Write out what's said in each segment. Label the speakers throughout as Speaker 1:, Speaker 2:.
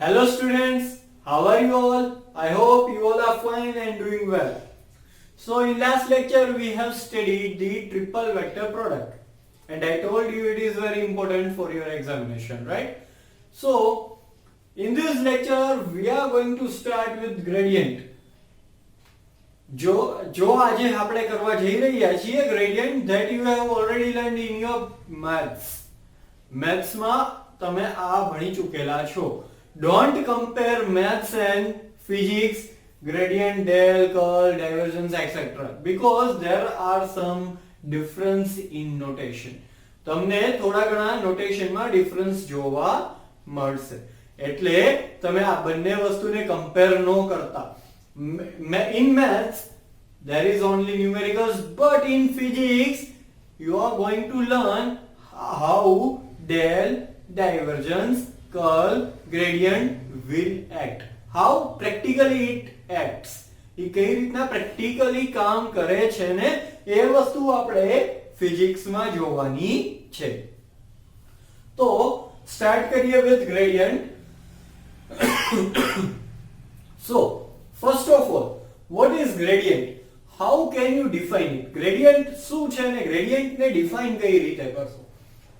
Speaker 1: Hello students, how are you all? I hope you all are fine and doing well. So in last lecture we have studied the triple vector product and I told you it is very important for your examination, right? So in this lecture we are going to start with gradient. जो આજે આપણે કરવા જઈ રહ્યા છીએ gradient that you have already learned in your maths. Maths માં તમે આ ભણી ચૂકેલા છો. Don't compare maths and physics, gradient, del, curl, divergence, etc. because there are some difference in notation. તમને થોડા ઘણા notation માં difference જોવા મળશે. એટલે તમે આ બંને વસ્તુને compare ન કરતા. In maths there is only numericals, but in physics you are going to learn how del, divergence, curl, gradient will act. How practically it acts. એ કઈ રીતના practically કામ કરે છે ને એ વસ્તુ આપણે physics માં જોવાની છે. તો start કરીએ with gradient. So first of all, what is gradient? How can you define it? Gradient શું છે ને gradient ને define કઈ રીતે કરશો?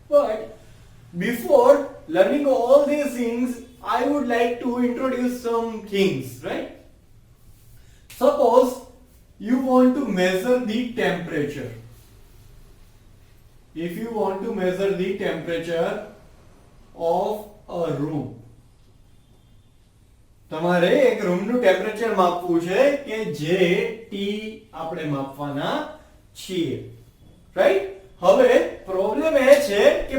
Speaker 1: But before learning all these things, I would like to introduce some things, right? Suppose you want to measure the temperature. If you want to measure the temperature of a room, તમારે એક રૂમનું temperature માપવું છે કે જે T આપણે માપવાના છીએ, right? હવે પ્રોબ્લેમ એ છે કે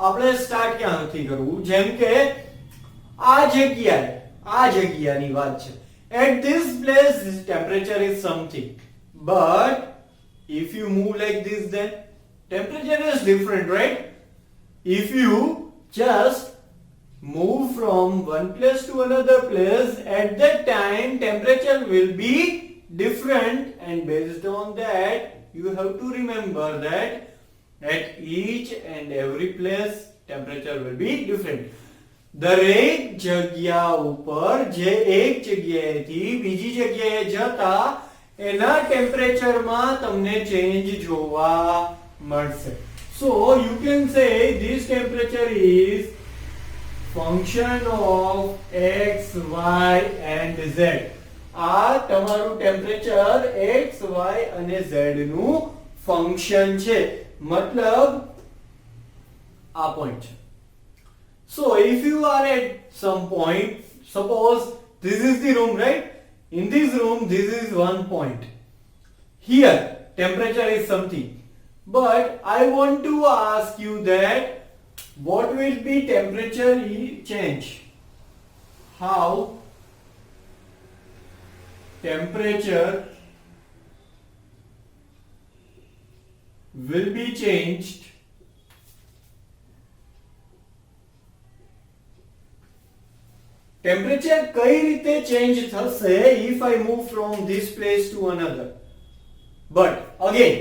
Speaker 1: આપણે સ્ટાર્ટ ક્યાંથી કરવું? જેમ કે આ જગ્યાની વાત છે. At this place this temperature is something, but if you move like this then temperature is different, right? If you just move from one place to another place, at that time temperature will be different, and based on that you have to remember that at each and every place temperature will be different. દરેક જગ્યા ઉપર જે એક જગ્યાએથી બીજી જગ્યાએ જતા એના ટેમ્પરેચરમાં તમને ચેન્જ જોવા મળશે. So you can say this temperature is function of x, y and z. આ તમારું ટેમ્પરેચર x, y અને z નું ફંક્શન છે. મતલબ આ પોઈન્ટ છે. So if you are at some point, suppose this is the room, right? In this room this is one point. Here temperature is something, but I want to ask you that what will be temperature change? How temperature will be changed temperature કઈ રીતે change થશે if I move from this place to another? But again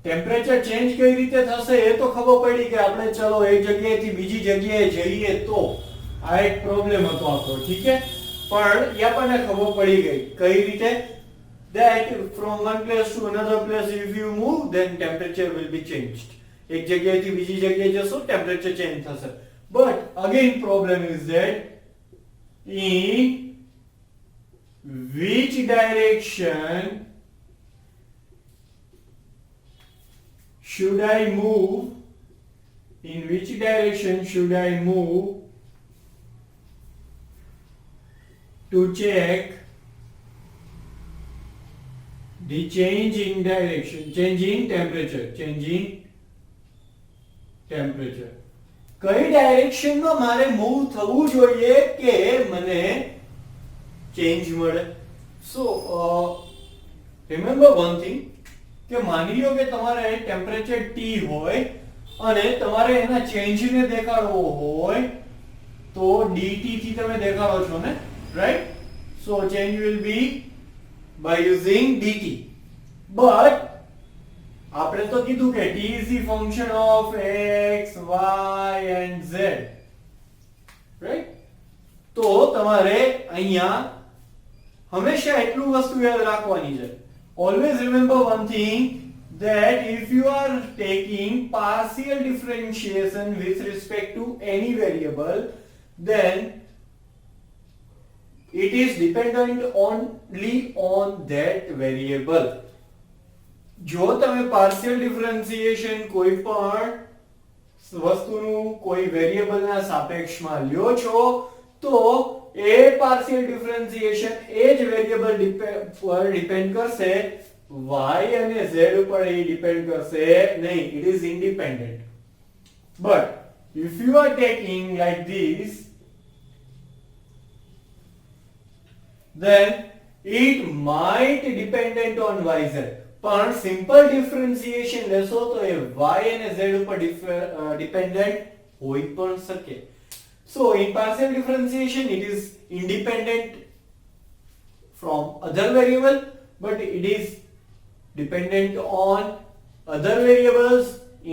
Speaker 1: temperature change કઈ રીતે થશે એ તો ખબર પડી કે આપણે ચલો એક જગ્યાએથી બીજી જગ્યાએ જઈએ તો આ એક પ્રોબ્લેમ હતો આપણો, ઠીક છે? પણ એ આપણને ખબર પડી ગઈ કઈ રીતે? that from one place to another place if you move then temperature will be changed. એક જગ્યાએથી બીજી જગ્યાએ જશો ટેમ્પરેચર ચેન્જ થશે. but again problem is that in which direction should I move? In which direction should I move to check the change in direction, change in temperature, કઈ ડાયરેક્શનમાં મારે move થવું જોઈએ કે મને ચેન્જ મળે? So remember one thing, કે માની લો કે તમારે ટેમ્પરેચર T હોય અને તમારે એના ચેન્જને દેખાડવો હોય તો dt થી તમે દેખાડો છો ને, right? So change will be by using dt. But આપણે તો કીધું કે t is the function of x, y and z, right? તો તમારે અહીંયા હંમેશા એટલું વસ્તુ યાદ રાખવાની છે. Always remember one thing, that if you are taking partial differentiation with respect to any variable, then it is dependent only on that variable. જો તમે પાર્શિયલ ડિફરન્સિએશન કોઈ પણ વસ્તુનું કોઈ વેરિયેબલના સાપેક્ષમાં લ્યો છો તો એ પાર્શિયલ ડિફરન્સિએશન એ જ વેરિયેબલ પર ડિપેન્ડ કરશે, y અને z ઉપર એ ડિપેન્ડ કરશે નહીં. It is independent. But if you are taking like this, then it might dependent on yz. પણ સિમ્પલ ડિફરન્સિએશન લેશો તો એ y અને z ઉપર ડિપેન્ડન્ટ હોઈ પણ શકે. So in partial differentiation it is independent from other variable, but it is dependent on other variables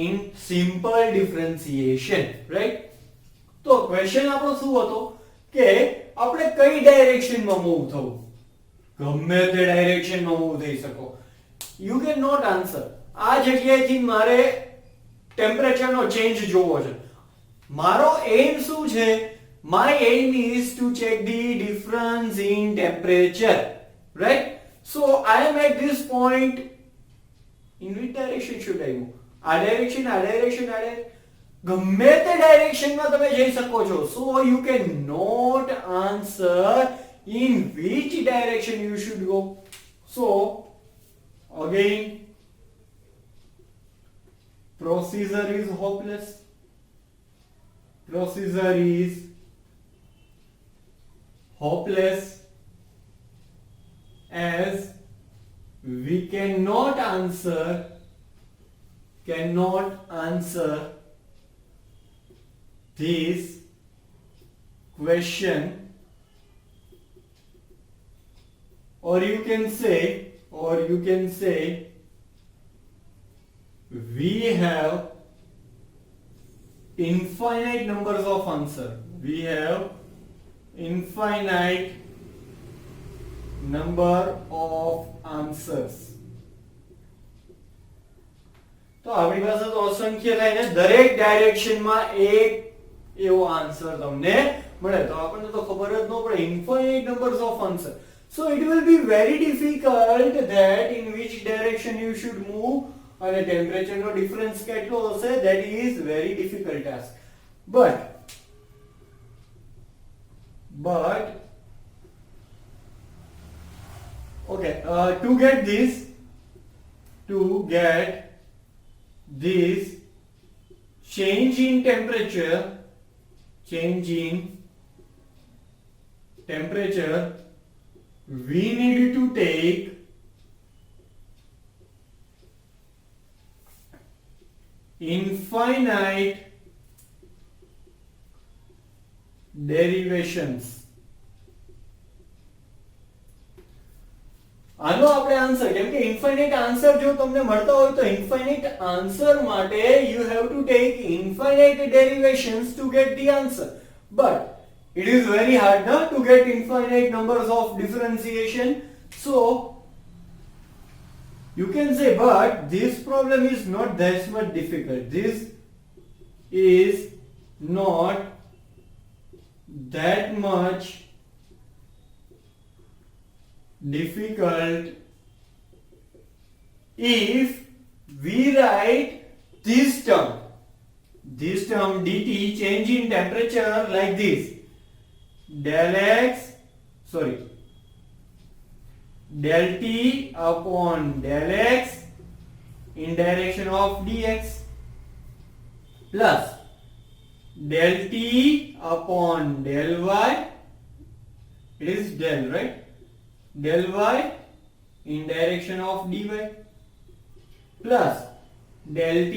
Speaker 1: in simple differentiation, right? તો question આપણો શું હતો કે આપણે કઈ ડાયરેક્શનમાં મૂવ થવું? ગમે તે ડાયરેક્શનમાં મૂવ થઈ શકો. You cannot answer. આ જગ્યાએથી મારે ટેમ્પરેચરનો ચેન્જ જોવો છે. મારો એમ શું છે? My aim is to check the difference in temperature, right? So I am at this point. In which direction should I move? આ ડાયરેક્શન, આ ડાયરેક્શન, આ ડાયરેક્શન, ગમે તે ડાયરેક્શનમાં તમે જઈ શકો છો. So you cannot answer in which direction you should go. So again, procedure is hopeless. Procedure is hopeless as we cannot answer this question, or you can say we have infinite numbers of answer. We have infinite number of answers. તો આપણી પાસે તો અસંખ્ય થાય ને, દરેક ડાયરેક્શનમાં એક એવો આન્સર તમને મળે. તો આપણને તો ખબર જ ન પડે, infinite numbers of answer. So it will be very difficult that in which direction you should move, અને ટેમ્પરેચર નો ડિફરન્સ કેટલો હશે, that is very difficult task. But okay, to get this change in temperature, we need to take infinite derivations. આનો આપણે answer, કેમ કે infinite answer જો તમને મળતા હોય તો ઇન્ફાઇનાઇટ આન્સર માટે you have to take infinite derivations to get the answer. But it is very hard not to get infinite numbers of differentiation. So you can say, but this problem is not that much difficult. This is not that much difficult if we write this term dt, change in temperature, like this: del t upon del x in direction of dx, plus del t upon del y, it is del, right? Del y in direction of dy, plus del t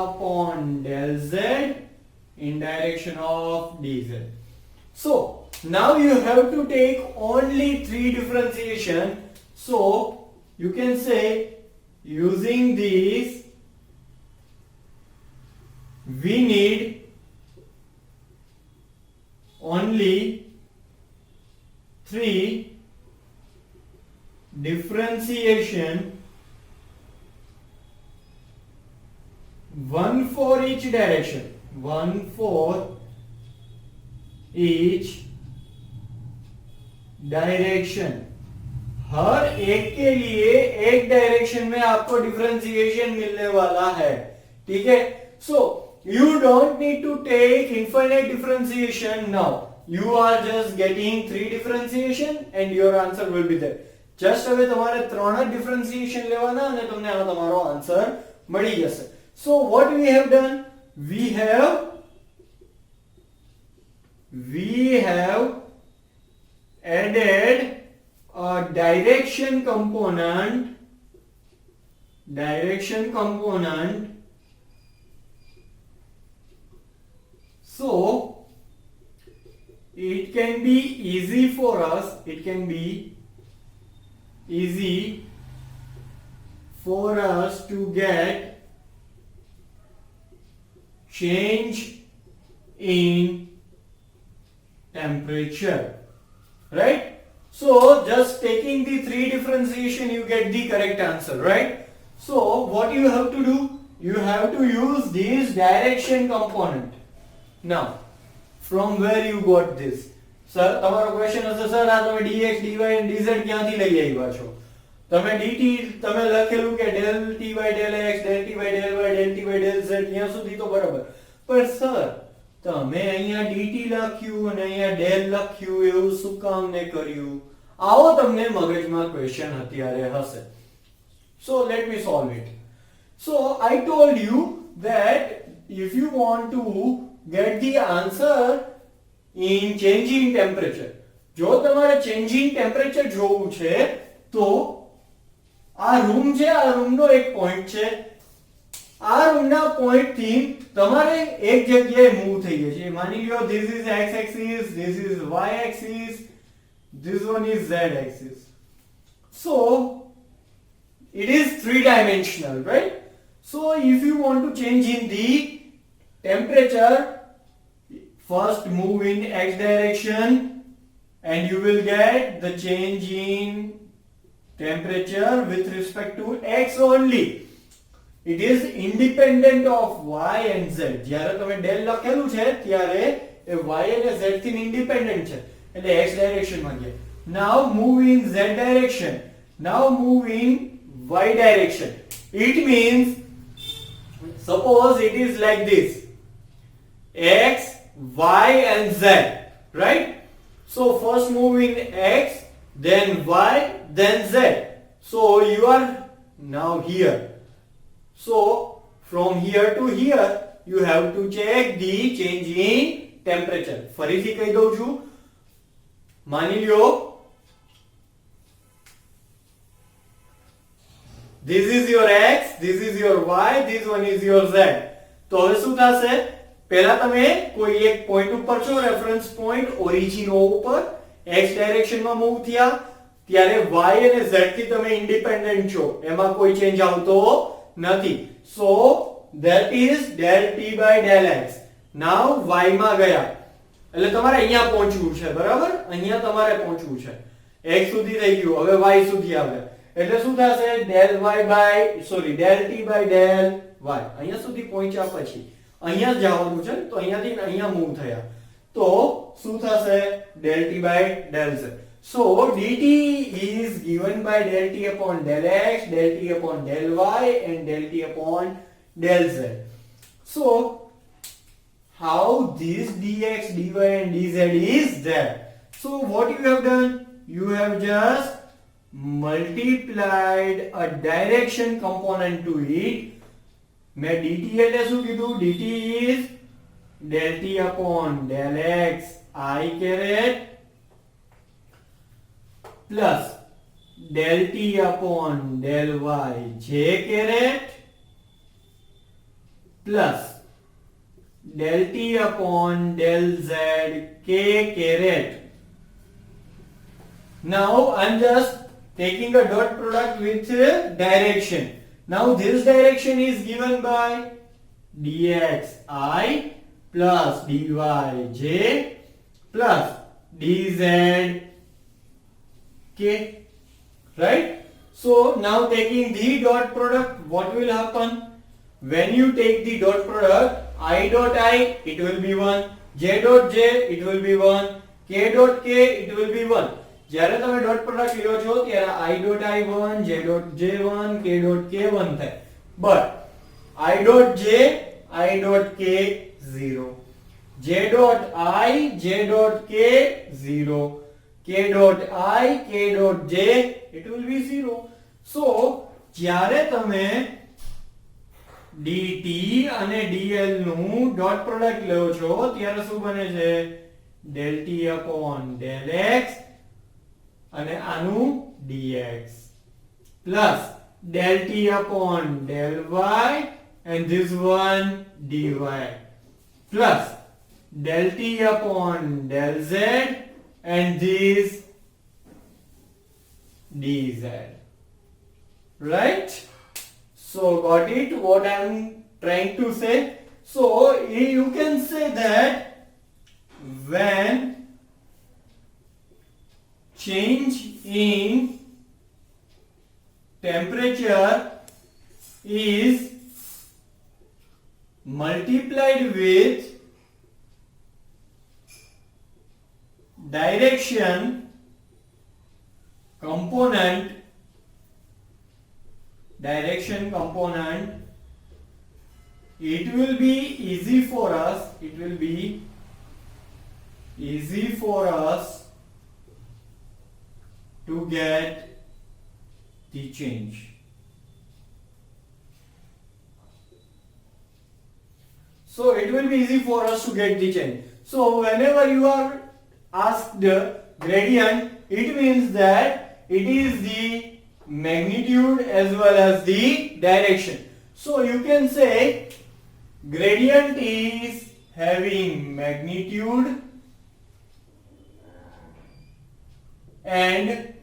Speaker 1: upon del z in direction of dz. So now you have to take only 3 differentiation. So you can say, using this we need only 3 differentiation, one for each direction, one for each direction. हर एक के लिए एक direction में आपको differentiation मिलने वाला है. ठीक है. So you don't need to take infinite differentiation now. You are just getting 3 differentiation and your answer will be there. Just હવે તમારે 3 જ differentiation લેવાના અને તમને આ તમારો આન્સર મળી જશે. So what we have done? We have added a direction component. So it can be easy for us to get change in temperature, right? So just taking the 3 differentiation you get the correct answer, right? So what you have to do, you have to use this direction component. Now from where you got this? Sir, તમારો question હશે sir આ તમે dx dy અને dz ક્યાંથી લઈ આવ્યા છો? તમે dt તમે લખેલું કે del t by del x del t by del y del t by del z ત્યાં સુધી તો બરાબર. પણ સર તમે અહીંયા dt લખ્યું અને અહીંયા del લખ્યું એવું શું કામ ને કર્યું? આવો તમને મગજમાં ક્વેશ્ચન અત્યારે હશે. So let me solve it. So I told you that if you want to get the answer in changing temperature, જો તમારે changing temperature જોવું છે તો આ રૂમ છે, આ રૂમનો એક પોઈન્ટ છે, આ રૂમના પોઈન્ટ થી તમારે એક જગ્યાએ મૂવ થઈ જશે. માની લ્યો this is x axis, this is y axis, this one is z axis. So it is 3-dimensional, right? So if you want to change in the temperature, first move in x direction and you will get the change in temperature with respect to x only. It is independent of y and z. જ્યારે તમે del લખેલું છે ત્યારે એ y અને z થી independent છે એટલે x direction માં ગયા. Now move in z direction. Now move in y direction. It means suppose it is like this. X, y and z, right? So first move in x, then y, then z. So you are now here. So from here to here you have to check the change in temperature. ફરીથી કહી દઉં છું. માની લ્યો this is your x, this is your y, this one is your z. તો હવે શું થશે? પહેલા તમે કોઈ એક પોઈન્ટ ઉપર છો, રેફરન્સ પોઈન્ટ ઓરિજિન ઉપર x ડાયરેક્શનમાં મૂવ થયા ત્યારે y અને z થી તમે ઇન્ડિપેન્ડન્ટ છો, એમાં કોઈ ચેન્જ આવતો નથી. So that is del t by del x. Now y માં ગયા એટલે તમારે અહીંયા પહોંચવું છે, બરાબર? અહીંયા તમારે પહોંચવું છે. x સુધી થઈ ગયું, હવે y સુધી આવે એટલે શું થશે? del t by del y. અહીંયા સુધી પહોંચ્યા પછી અહીંયા જવાનું છે તો અહીંયાથી અહીંયા મૂવ થયા તો શું થશે? del t by del z. So dt is given by del t upon del x, del t upon del y and del t upon del z. So how this dx, dy and dz is there? So what you have done? You have just multiplied a direction component to it. मैं dt એટલે શું કીધું? dt is del t upon del x I caret plus del t upon del y j caret plus del t upon del z k caret. Now I'm just taking a dot product with direction. Now this direction is given by dx I plus dy j plus dz K, right? So now taking the dot product, what will happen? When you take the dot product, I dot I, it will be 1, J dot J, it will be 1, K dot K, it will be 1. જ્યારે તમે dot product લ્યો છો ત્યારે I dot I 1, J dot J 1, K dot K 1 થાય. But I dot J, I dot K 0. J dot I, J dot K 0. K dot I, K dot J, it will be 0. So જ્યારે તમે dt અને dl નું dot product લો છો ત્યારે શું બને છે? del t upon del x અને આનું dx plus del t upon del y and this one dy plus del t upon del z and this dz. Right? So got it what I am trying to say? So you can say that when change in temperature is multiplied with direction component, it will be easy for us, to get the change. So it will be easy for us to get the change. So whenever you are asked the gradient, it means that it is the magnitude as well as the direction. So you can say gradient is having magnitude and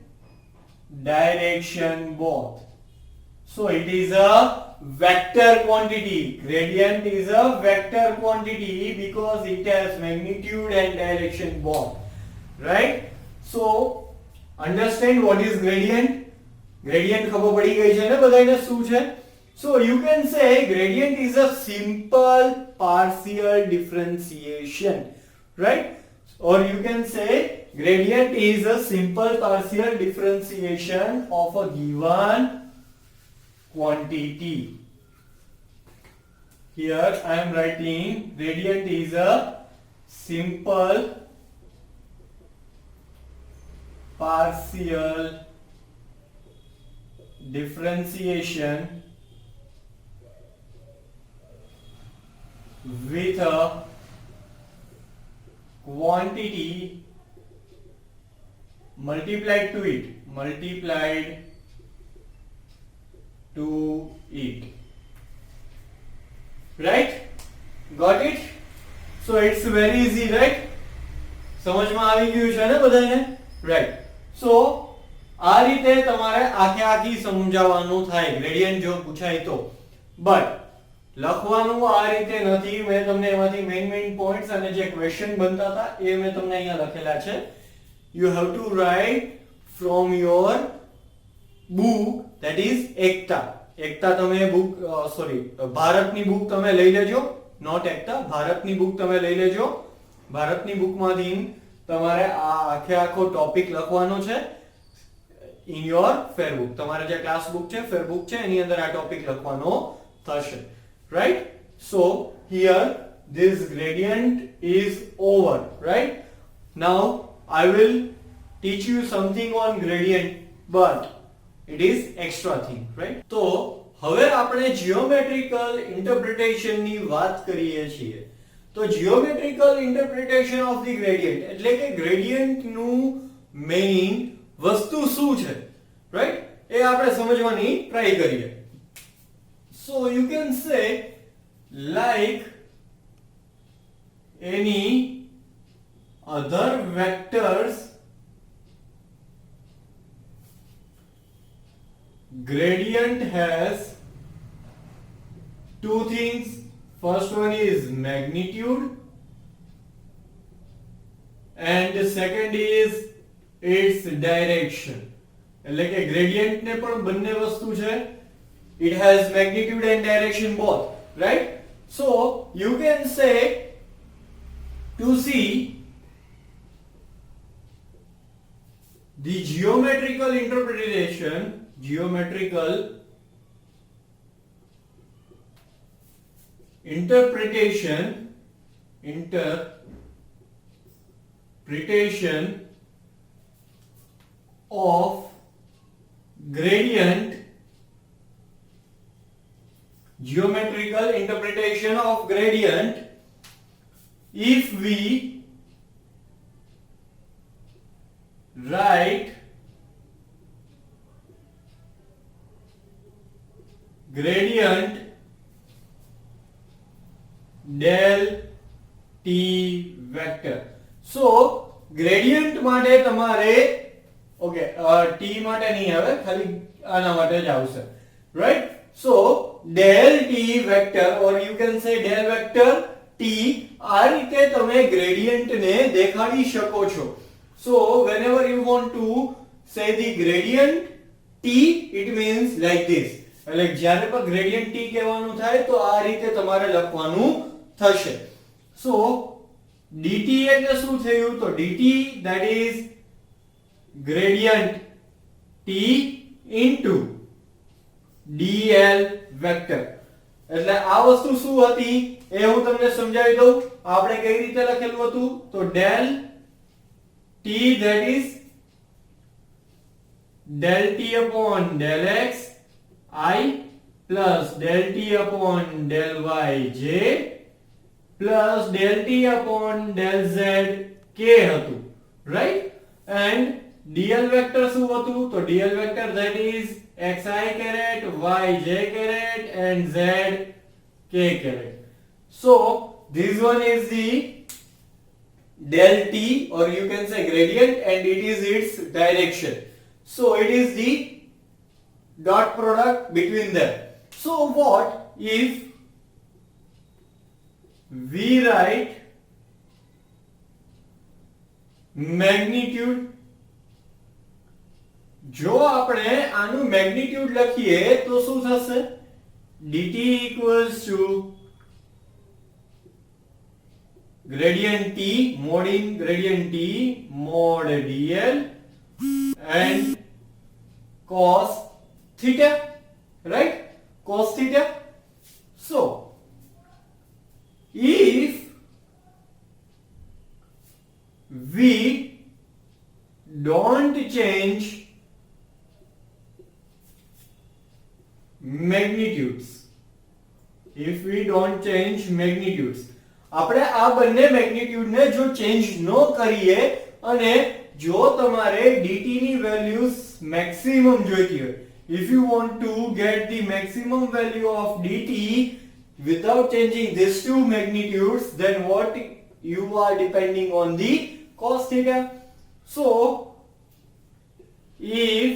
Speaker 1: direction both. So it is a vector quantity. Gradient is a vector quantity because it has magnitude and direction both. Right? So understand what is gradient? Gradient ખબર પડી ગઈ છે ને બધાને શું છે? So you can say gradient is a simple partial differentiation, right? Or you can say gradient is a simple partial differentiation of a given quantity. Here I am writing gradient is a simple partial differentiation with a quantity multiplied to it. Right? Got it? So it's very easy, right? સમજમાં આવી ગયું છે ને બધાને? Right. So આ રીતે તમારે આખે આખી સમજાવવાનું થાય ગ્રેડિયન્ટ જો પૂછાય તો. બટ લખવાનું આ રીતે નથી. મેં તમને એમાંથી મેઇન પોઈન્ટ્સ અને જે ક્વેશ્ચન બનતા હતા એ મેં તમને અહીંયા લખેલા છે. You have to write from your book, that is એકતા. એકતા તમે બુક ભારતની બુક તમે લઈ લેજો. નોટ એકતા, ભારતની બુક તમે લઈ લેજો. ભારતની બુકમાંથી તમારે આ આખે આખો ટોપિક લખવાનો છે. In your Fairbook, તમારે જે ક્લાસ બુક છે Fairbook છે એની અંદર આ ટોપિક લખવાનો થશે. Right? So here this gradient is over. Right? Now I will teach you something on gradient, but it is extra thing. Right? તો હવે આપણે geometrical interpretation ની વાત કરીએ છીએ. તો geometrical interpretation of the gradient એટલે કે gradient નું main વસ્તુ શું છે, right? એ આપણે સમજવાની ટ્રાય કરીએ. So you can say like any other vectors, gradient has two things. First one is magnitude and the second is its direction. એટલે કે ગ્રેડિયન્ટ ને પણ બંને વસ્તુ છે. It has magnitude and direction both, right? So you can say to see the geometrical interpretation of gradient if we write gradient del t vector. So gradient માટે તમારે okay t માટે નહીં આવે, ખાલી આના માટે જ આવશે, right? So del t vector or you can say del vector t, આ રીતે તમે gradient ને દેખાડી શકો છો. So whenever you want to say the gradient t, it means like this. એટલે જ્યારે પણ gradient t કહેવાનું થાય તો આ રીતે તમારે લખવાનું થશે. So dt એટલે શું થયું? તો dt that is gradient t into dl vector. એટલે આ વસ્તુ શું હતી એ હું તમને સમજાવી દઉં. આપણે કઈ રીતે લખેલું હતું? તો del t that is del t upon del x I plus del t upon del y j plus del t upon del z k હતું, right? And dl vector શું હતું? તો dl vector that is xi caret yj caret and z k caret. So this one is the del t or you can say gradient and it is its direction. So it is the dot product between them. So what if we write magnitude? જો આપણે આનું magnitude લખીએ તો શું થશે? dt equals to gradient t mod in gradient t mod dl and cos theta, right? Cos theta. So if we don't change magnitudes, આપણે આ બંને મેગ્નીટ્યુડ ને જો ચેન્જ ન કરીએ અને જો તમારે dt ની વેલ્યુઝ મેક્સિમમ જોઈતી હોય, if you want to get the maximum value of dt without changing these two magnitudes, then what you are depending on the cos theta. So if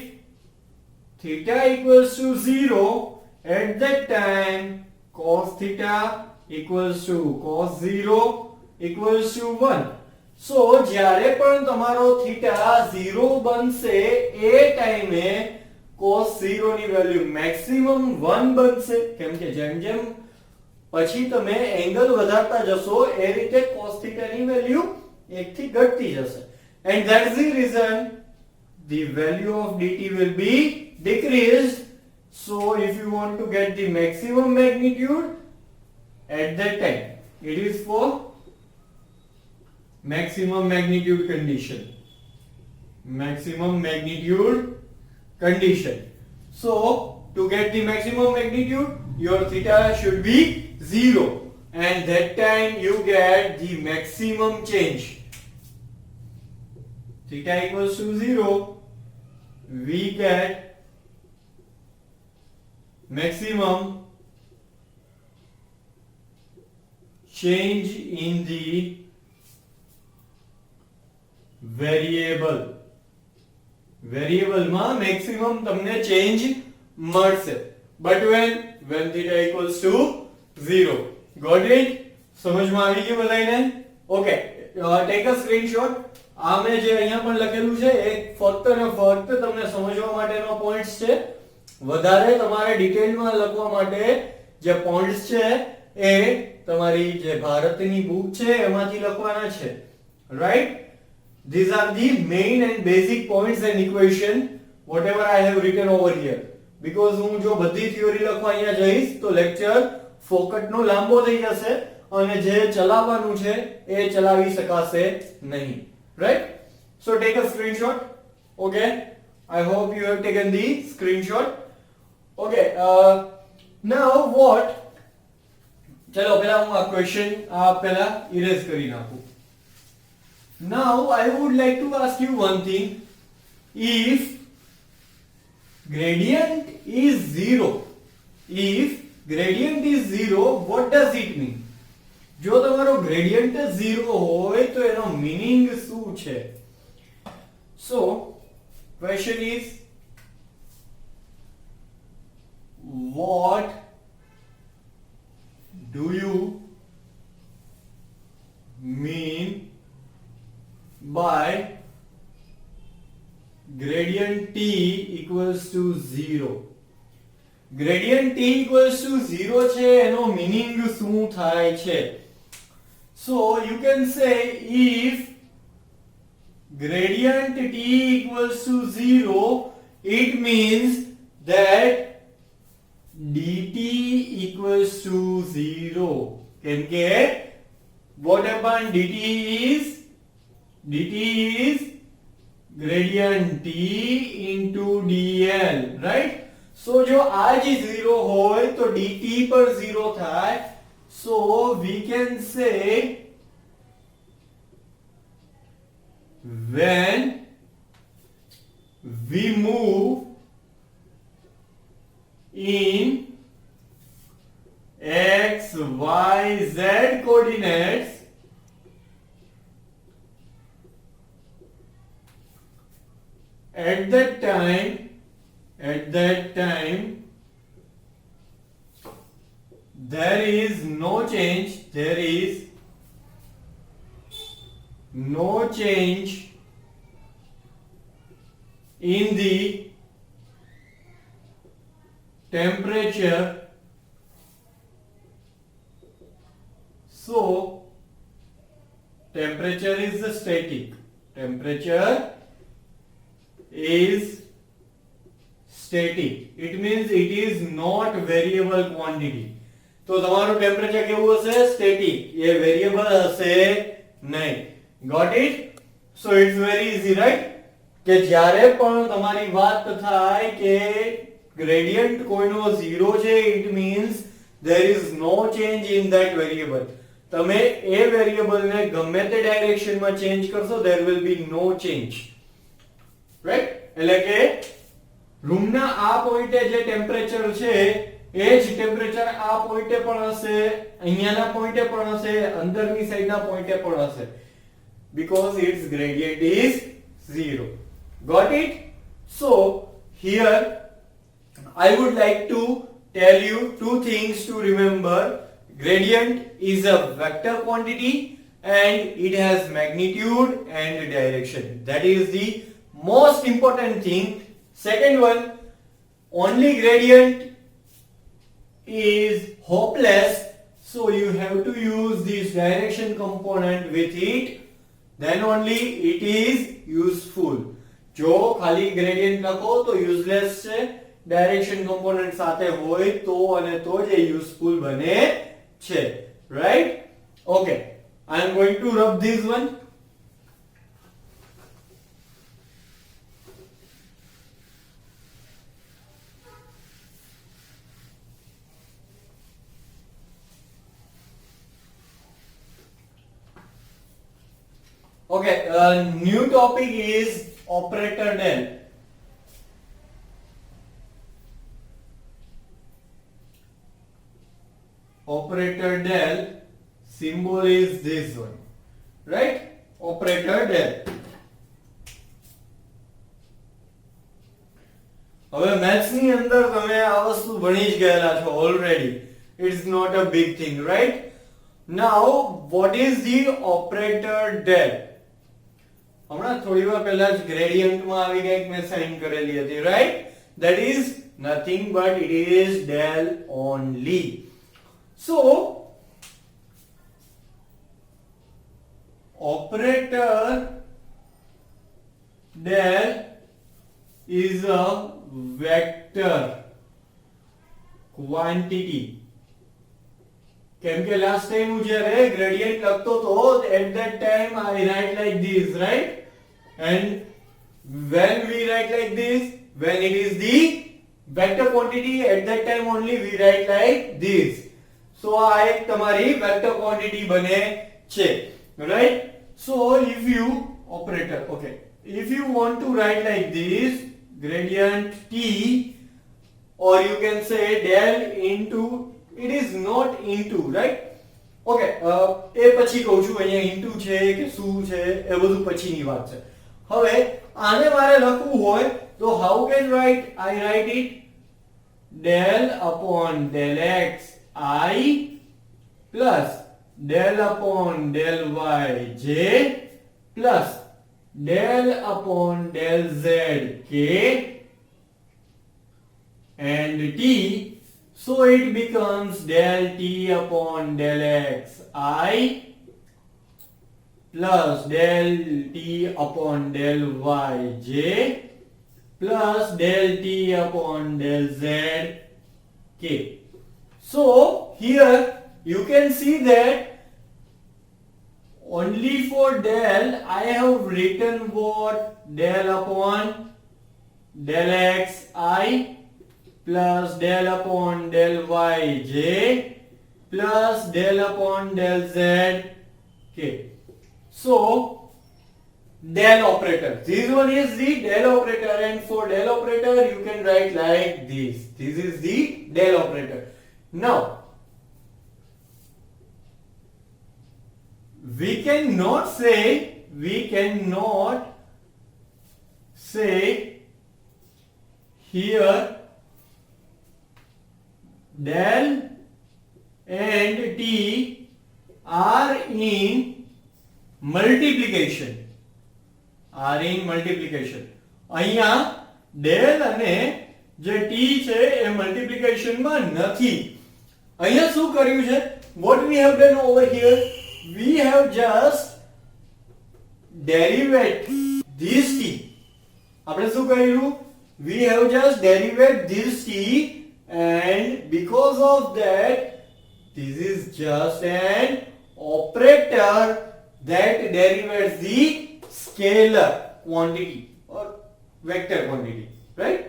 Speaker 1: theta equals to 0, at that time cos theta equals to cos 0 equals to 1. So જ્યારે પણ તમારો theta 0 બનશે એ ટાઈમે cos 0 ની value maximum 1 બનશે, કેમ કે જેમ જેમ પછી તમે એંગલ વધારતા જશો એ રીતે cos theta ની વેલ્યુ 1 થી ઘટતી જશે. And that is the reason the value of dt will be decreased. So if you want to get the maximum magnitude at that time, it is for maximum magnitude condition. So to get the maximum magnitude, your theta should be 0 and that time you get the maximum change. Theta equals to 0, we get maximum change in the variable માં maximum તમને change મળશે, but when theta equals to 0. Got it? સમજમાં આવી ગયું બધાને? Okay, take a screenshot. આ મેં જે અહીંયા પણ લખેલું છે એ ફક્ત ને ફક્ત તમને સમજવા માટેનો પોઈન્ટ્સ છે, વધારે તમારે ડિટેલમાં લખવા માટે જે પોઈન્ટ્સ છે એ તમારી જે ભારતની બુક છે એમાંથી લખવાના છે, right? These are the main and basic points and equation whatever I have written over here. Because હું જો બધી થિયરી લખવા અહીંયા જઈશ તો લેક્ચર ફોકટનો લાંબો થઈ જશે અને જે ચલાવવાનું છે એ ચલાવી શકાશે નહીં, right? So take a screenshot. Okay, I hope you have taken the screenshot. Okay, now what? ચલો પહેલા હું આ ક્વેશ્ચન પહેલા ઇરેઝ કરી નાખું. Now I would like to ask you one thing. If gradient is zero, what does it mean? જો તમારો gradient 0 હોય તો એનો meaning શું છે? So question is, what do you mean by gradient t equals to 0? Gradient t equals to 0 છે એનો meaning શું થાય છે? So you can say if gradient t equals to 0, it means that dt equals to 0. Can get what happened? dt is gradient t into dl, right? So જો આ જ 0 હોય તો dt પર 0 થાય. So we can say when we move in x, y, z coordinates, at that time there is no change in the temperature. So temperature is static. It means it is not variable quantity. તો તમારું temperature કેવું હશે? Static. એ variable હશે નહીં. Got it? So it's very easy, right? કે જ્યારે પણ તમારી વાત થાય કે gradient કોઈનો 0 છે, it means there is no change in that variable. તમે એ વેરિયેબલને ગમે તે ડાયરેક્શનમાં ચેન્જ કરશો, there will be no change, right? એટલે કે રૂમના આ પોઈન્ટે જે ટેમ્પરેચર છે એ જ ટેમ્પરેચર આ પોઈન્ટે પણ હશે, અહીંયાના પોઈન્ટે પણ હશે, અંદરની સાઈડના પોઈન્ટે પણ હશે, because its gradient is 0. Got it? So here I would like to tell you two things to remember. Gradient is a vector quantity and it has magnitude and direction. That is the most important thing. Second one, only gradient is hopeless, so you have to use this direction component with it, then only it is useful. જો ખાલી gradient લખો તો useless છે, direction component સાથે હોય તો અને તો જ એ useful બને છે, right? Okay, I am going to rub this one. Okay, new topic is operator del. Operator del symbol is this one, right? Operator del. હવે મેથ્સ ની અંદર તમે આ વસ્તુ ભણી જ ગયેલા છો already. It's not a big thing, right? Now, what is the operator del? હમણાં થોડી વાર પહેલા જ ગ્રેડિયન્ટમાં આવી કંઈક મેં સાઇન કરેલી હતી, right? That is nothing but it is del only. So operator del is a vector quantity. કેમ કે લાસ્ટ ટાઈમ હું જ્યારે ગ્રેડિયન્ટ લખતો તો at that time I write like this, right? And when we write like this, when it is the vector quantity, at that time only we write like this. So આ એક તમારી vector quantity બને છે, right? So if you operator, okay, if you want to write like this, gradient t, or you can say del into, it is not into, right? Okay, એ પછી કહું છું અહીંયા into છે કે શું છે એ બધું પછીની વાત છે. હવે આને મારે લખવું હોય તો how can I write it? Del upon del x I plus del upon del y j plus del upon del z k and t. So it becomes del t upon del x I plus del t upon del y j plus del t upon del z k. So here you can see that only for del I have written what? Del upon del x I plus del upon del y j plus del upon del z k. So del operator, this one is the del operator, and for del operator you can write like this. This is the del operator. Now we cannot say here del and t are in multiplication. અહીંયા del અને જે t છે એ multiplication માં નથી. અહીંયા શું કર્યું છે? What we have done over here, we have just derived this t. આપણે શું કર્યું? We have just derived this t, and because of that this is just an operator that derives the scalar quantity or vector quantity, right?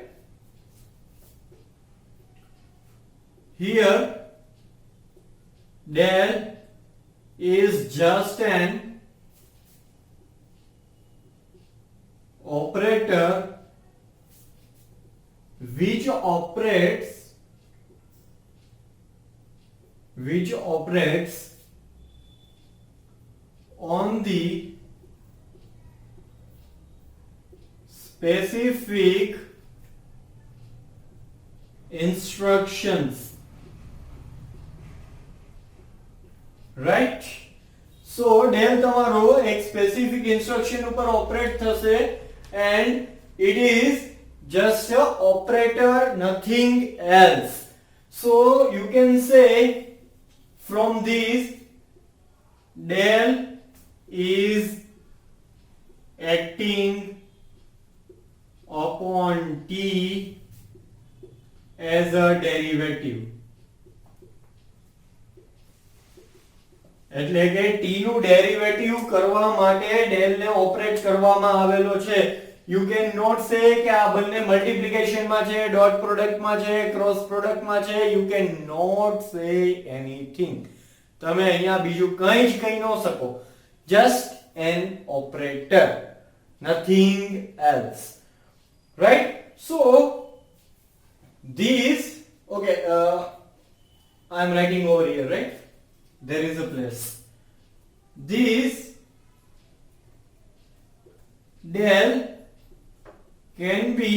Speaker 1: Here del is just an operator which operates on the specific instructions, right? So del તમારો એક specific instruction ઉપર operate થશે, and it is just a operator, nothing else. So you can say from this del is acting upon t as a derivative. એટલે કે t નું derivative કરવા માટે del ને ઓપરેટ કરવામાં આવેલો છે. You cannot say કે આ બંને મલ્ટીપ્લિકેશન માં છે, ડોટ પ્રોડક્ટ માં છે, ક્રોસ પ્રોડક્ટ માં છે. You cannot say anything. તમે અહીંયા બીજું કંઈ જ કહી ન શકો. Just an operator, nothing else, right? So these, okay, I'm writing over here, right? There is a place. This del can be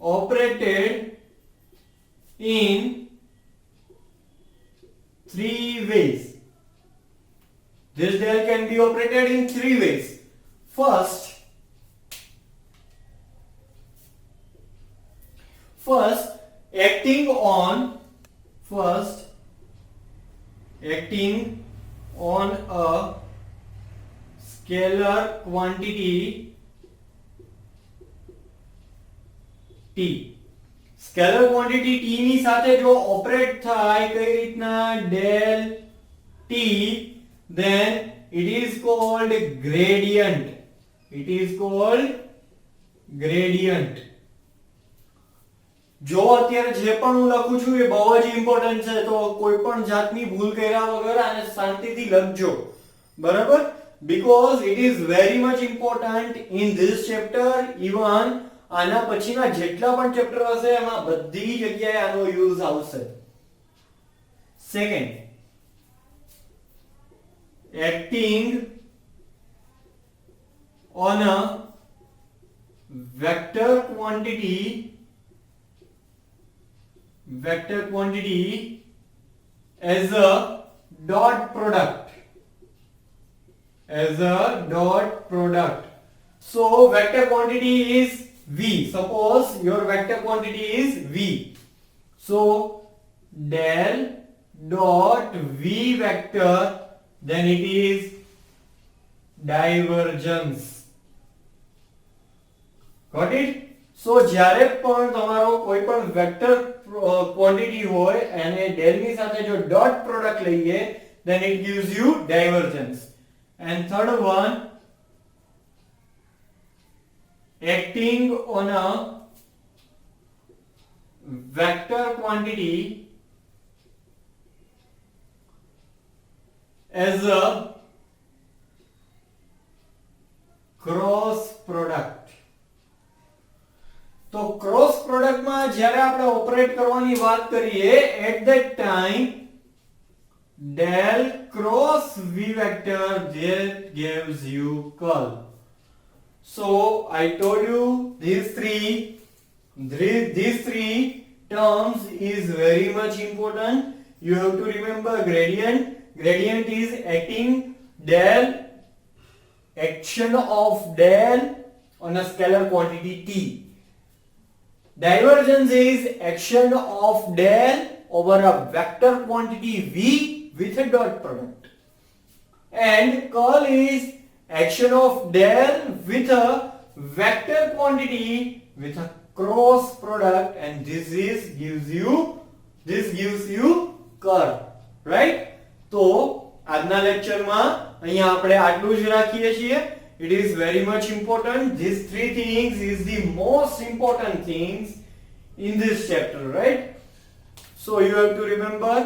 Speaker 1: operated in three ways. This del can be operated in three ways. First, acting on a scalar quantity t. Scalar quantity t ની સાથે જો operate થાય કઈ રીતના del t, then it is called gradient. It is called gradient. જો અત્યારે જે પણ હું લખું છું એ બહુ જ ઇમ્પોર્ટન્ટ છે, તો કોઈ પણ જાતની ભૂલ કર્યા વગર આને શાંતિથી લખજો, બરાબર? because it is very much important in this chapter. even આના પછીના જેટલા પણ ચેપ્ટર હશે એમાં બધી જગ્યાએ આનો યુઝ આવશે. Second, acting on a vector quantity as a dot product. So vector quantity is v. Suppose your vector quantity is v. So del dot v vector, then it is divergence. Got it? So જ્યારે પણ તમારો કોઈ પણ vector quantity હોય અને del ની સાથે જો ડોટ પ્રોડક્ટ લઈએ, then it gives you divergence. And third one, acting on a vector quantity as a cross product. તો ક્રોસ પ્રોડક્ટમાં જ્યારે આપણે ઓપરેટ કરવાની વાત કરીએ, at that time del cross v vector that gives you curl. So I told you these three terms is very much important. You have to remember gradient. Gradient is action of del on a scalar quantity t. Divergence is action of del over a vector quantity v with a dot product. And curl is action of del with a vector quantity with a cross product, and this gives you curl, right? તો આજના લેક્ચરમાં અહીંયા આપણે આટલું જ રાખીએ છીએ. It is very much important. These three things is the most important things in this chapter, right? So you have to remember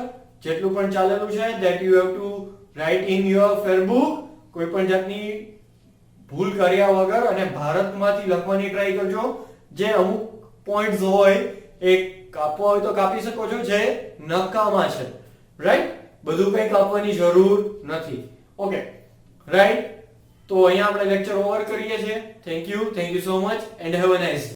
Speaker 1: જેટલું પણ ચાલેલું છે that you have to write in your fair book. કોઈ પણ જાતની ભૂલ કર્યા વગર અને ભારતમાંથી લખવાની ટ્રાય કરજો. જે અમુક પોઈન્ટ્સ હોય એ કાપવા હોય તો કાપી શકો છો, જે નકામા છે, રાઈટ? બધું કંઈ કાપવાની જરૂર નથી. Okay, right? તો અહીંયા આપણે લેક્ચર ઓવર કરીએ છીએ. Thank you so much and have a nice day.